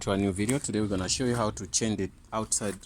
To a new video. Today we're gonna show you how to change the outside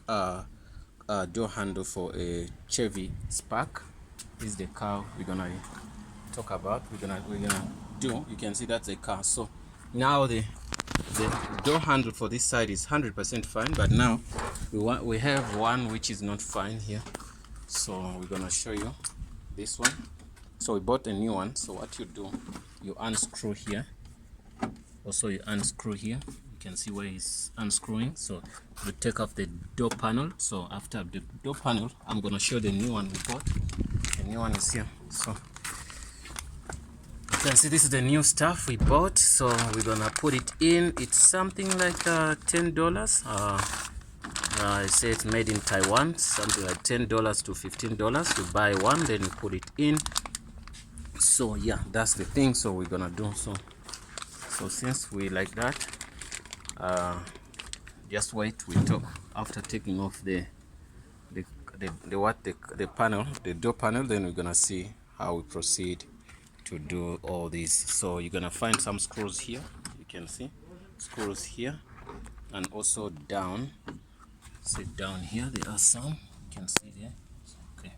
door handle for a Chevy Spark. This is the car we're gonna talk about. We're gonna do. You can see that's a car. So now the door handle for this side is 100% fine, but now we have one which is not fine here. So we're gonna show you this one. So we bought a new one. So what you do, you unscrew here. Also you unscrew here, you can see where it's unscrewing. So you take off the door panel. So after the door panel, I'm going to show the new one we bought. The new one is here. So you can see this is the new stuff we bought. So we're going to put it in. It's something like $10. I say it's made in Taiwan, something like $10 to $15. You buy one, then you put it in. So yeah, that's the thing. So we're gonna do so since we like that, just wait. We talk after taking off the panel, the door panel. Then we're gonna see how we proceed to do all this. So you're gonna find some screws here. You can see screws here, and also down. See down here there are some. You can see there. Okay,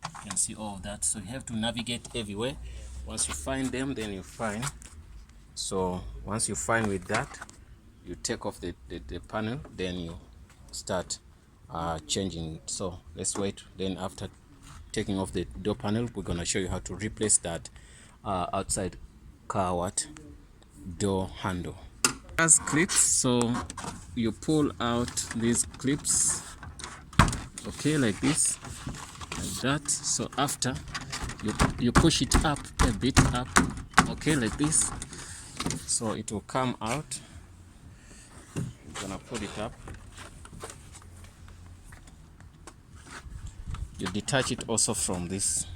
you can see all of that. So you have to navigate everywhere. Once you find them, then you find. So once you find with that, you take off the panel, then you start changing it. So let's wait. Then after taking off the door panel, we're gonna show you how to replace that outside car door handle. As clips, so you pull out these clips, okay, like this, like that. So after you push it up a bit up, okay, like this. So it will come out. I'm gonna put it up. You detach it also from this.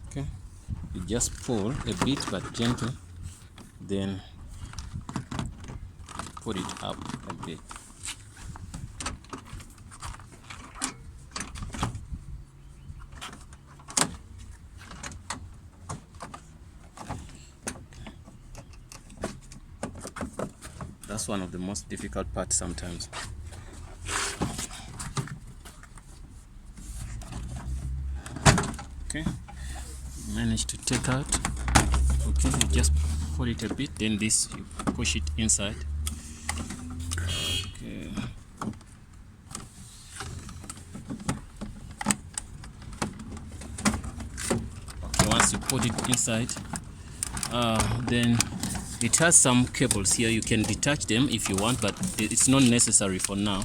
Okay, you just pull a bit but gently, then put it up a bit. That's one of the most difficult parts sometimes. Okay, managed to take out. Okay, you just put it a bit, then this you push it inside. Okay. Okay, once you put it inside, then it has some cables here. You can detach them if you want, but it's not necessary for now.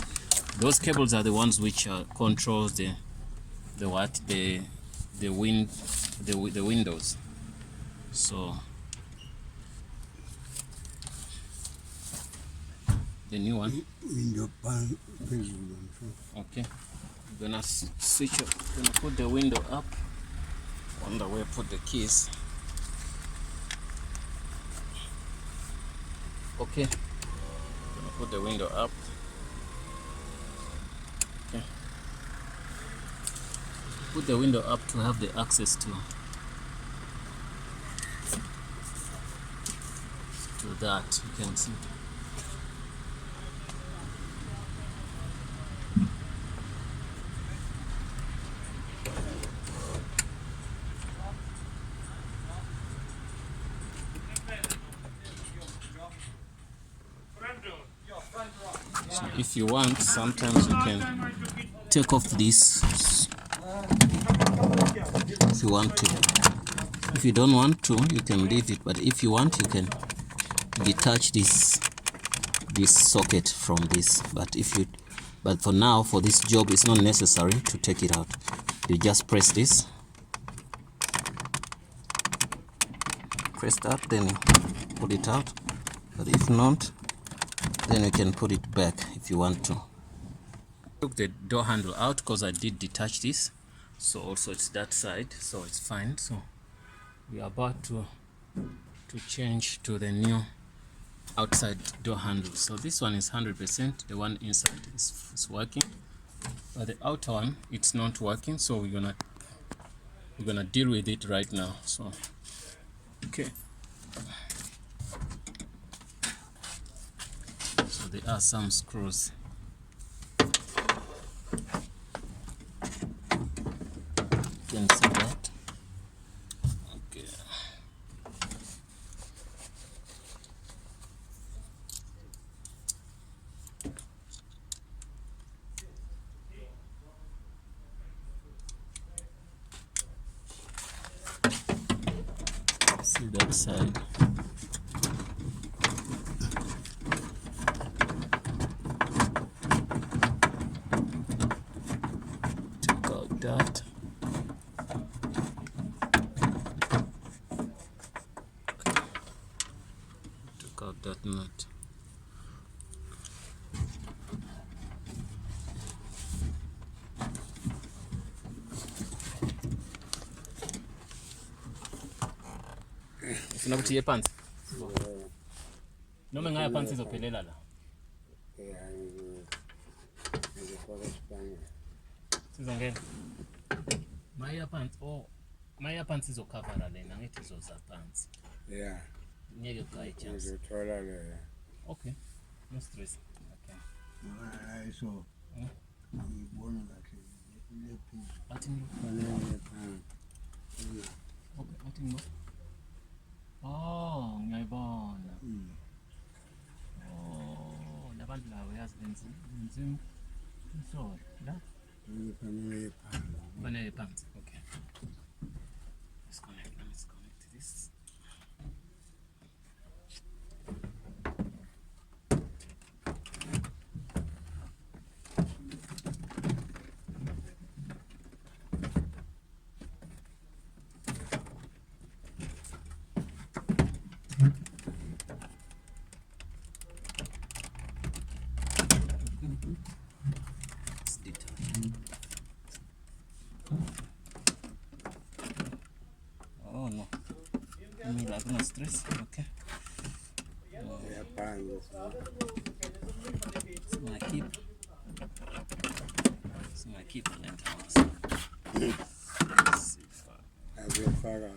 Those cables are the ones which controls the windows. So the new one. Okay, I'm gonna switch up. Gonna put the window up. Wonder where I put the keys. Okay, gonna put the window up. Okay, put the window up to have the access to that. You can see. So if you want, sometimes you can take off this if you want to. If you don't want to, you can leave it, but if you want, you can detach this socket from this. But for now, for this job, it's not necessary to take it out. You just press this, press that, then you put it out. But if not, then you can put it back if you want to. Took the door handle out because I did detach this, so also it's that side, so it's fine. So we are about to change to the new outside door handle. So this one is 100%, the one inside is working, but the outer one, it's not working. So we're gonna deal with it right now. So okay, so there are some screws. You can see that. Okay. See that side. Take out that. Took out that nut. Ufuna ukuthi phansi. Noma ngaya phansi izophelela la. Sizongena. Maya phansi maya phansi izokhavara lena ngithi izoza phansi. Yeah. Ngeke ugaye chance. Ngizothola le. Okay. No stress. Okay. So ngibona kahle le phezulu. Athi ngilo. Fanele phansi. Okay, athi ngilo. Oh, ngiyayibona. Oh, labantu labo yazi benzima. Sorry, la? Fanele phansi. Fanele phansi. Okay. Let's connect this. Oh no. Like no stress. Okay. Yeah, phansi. So I keep an entire. Azofaka.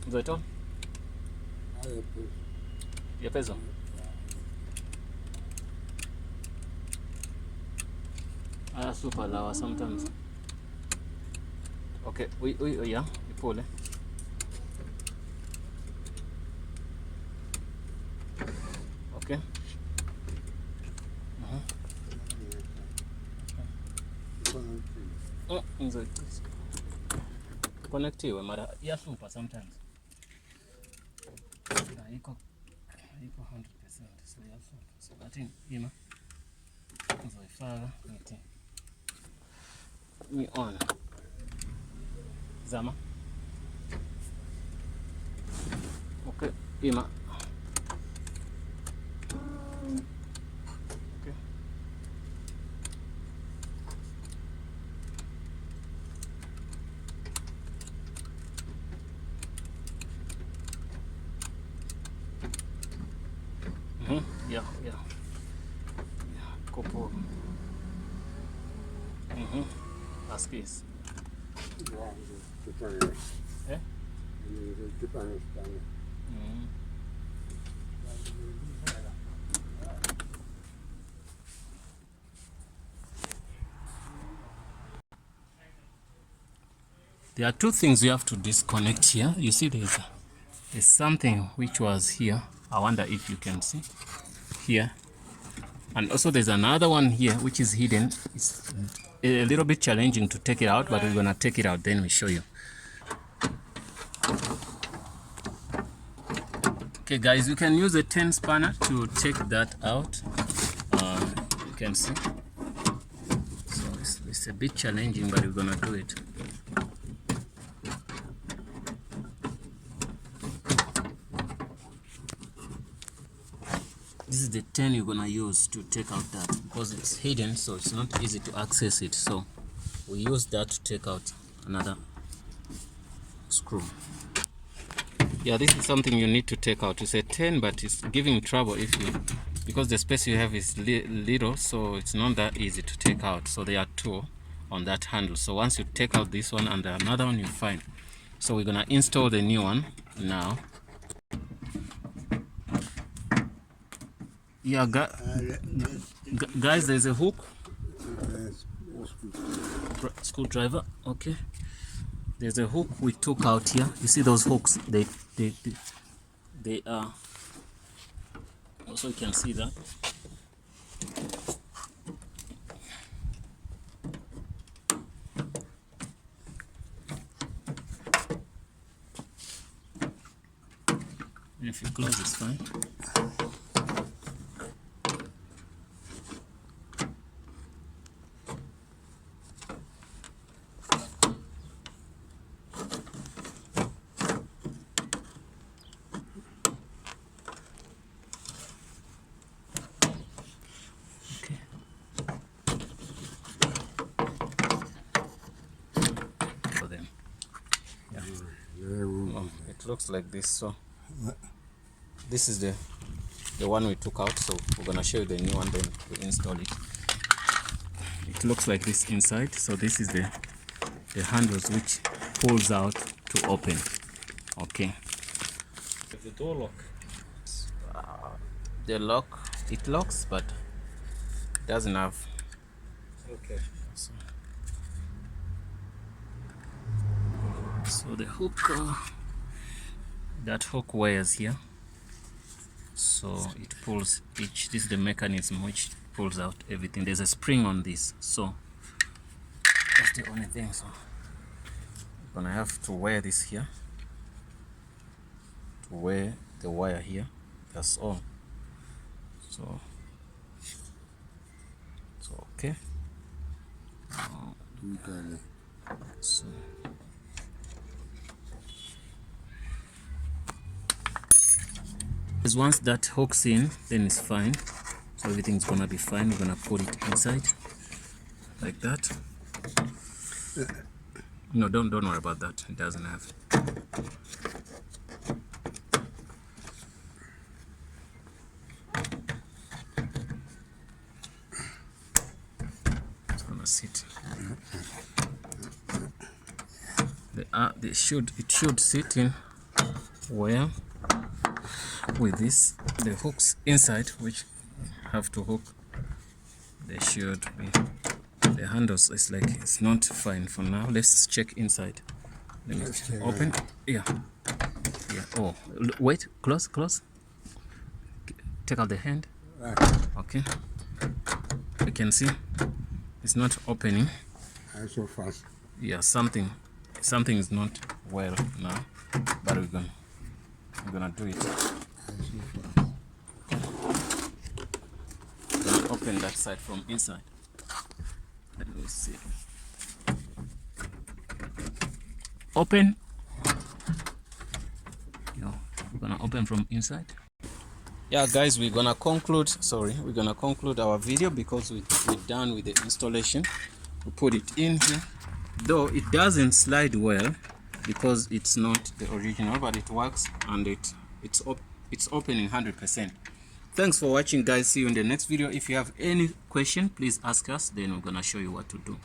Uzoitoa? Ya peso? Super lawa sometimes. Okay, yeah, ipole. Okay. Connectiwe mara ya super sometimes. Haiko 100%, so ya super. So athi ima uzoifaka ngithi mi on zama. Okay, ima. Okay. Yeah. Kopo. Askis. Eh? There are two things you have to disconnect here. You see there's something which was here. I wonder if you can see here. And also there's another one here which is hidden. It's a little bit challenging to take it out, but we're gonna take it out, then we show you. Okay guys, you can use a 10 spanner to take that out. You can see. So let's It's a bit challenging, but we're gonna do it. This is the 10 you're gonna use to take out that, because it's hidden, so it's not easy to access it. So we use that to take out another screw. Yeah, this is something you need to take out. It's a 10, but it's giving trouble because the space you have is little, so it's not that easy to take out. So there are 2 on that handle. So once you take out this one and another one, you're fine. So we're gonna install the new one now. Yeah, guys, there's a hook. Screwdriver. Okay. There's a hook we took out here. You see those hooks? They are. Also, you can see that. And if you close, it's fine. It looks like this. So this is the one we took out, so we're gonna show you the new one, then we install it. It looks like this inside. So this is the handles which pulls out to open. Okay. The door lock. The lock, it locks, but doesn't have. Okay. So the hook, that hook wires here, so it pulls each. This is the mechanism which pulls out everything. There's a spring on this, so that's the only thing. So I'm gonna have to wear this here, to wear the wire here. That's all. So okay. So once that hooks in, then it's fine. So everything's gonna be fine. We're gonna put it inside like that. No, don't worry about that. It doesn't have. It's gonna sit. It should sit in where with this, the hooks inside, which have to hook. They should be the handles. It's like it's not fine for now. Let's check inside. Let me open. Yeah. Oh, wait. Close. Take out the hand. Okay. You can see it's not opening. So fast. Yeah, something is not well now, but we're gonna do it. Gonna open that side from inside. Let me see. Open. We're gonna open from inside. Yeah, guys, we're gonna conclude our video because we're done with the installation. We put it in here, though it doesn't slide well because it's not the original, but it works and it's opening 100%. Thanks for watching, guys. See you in the next video. If you have any question, please ask us, then we're gonna show you what to do.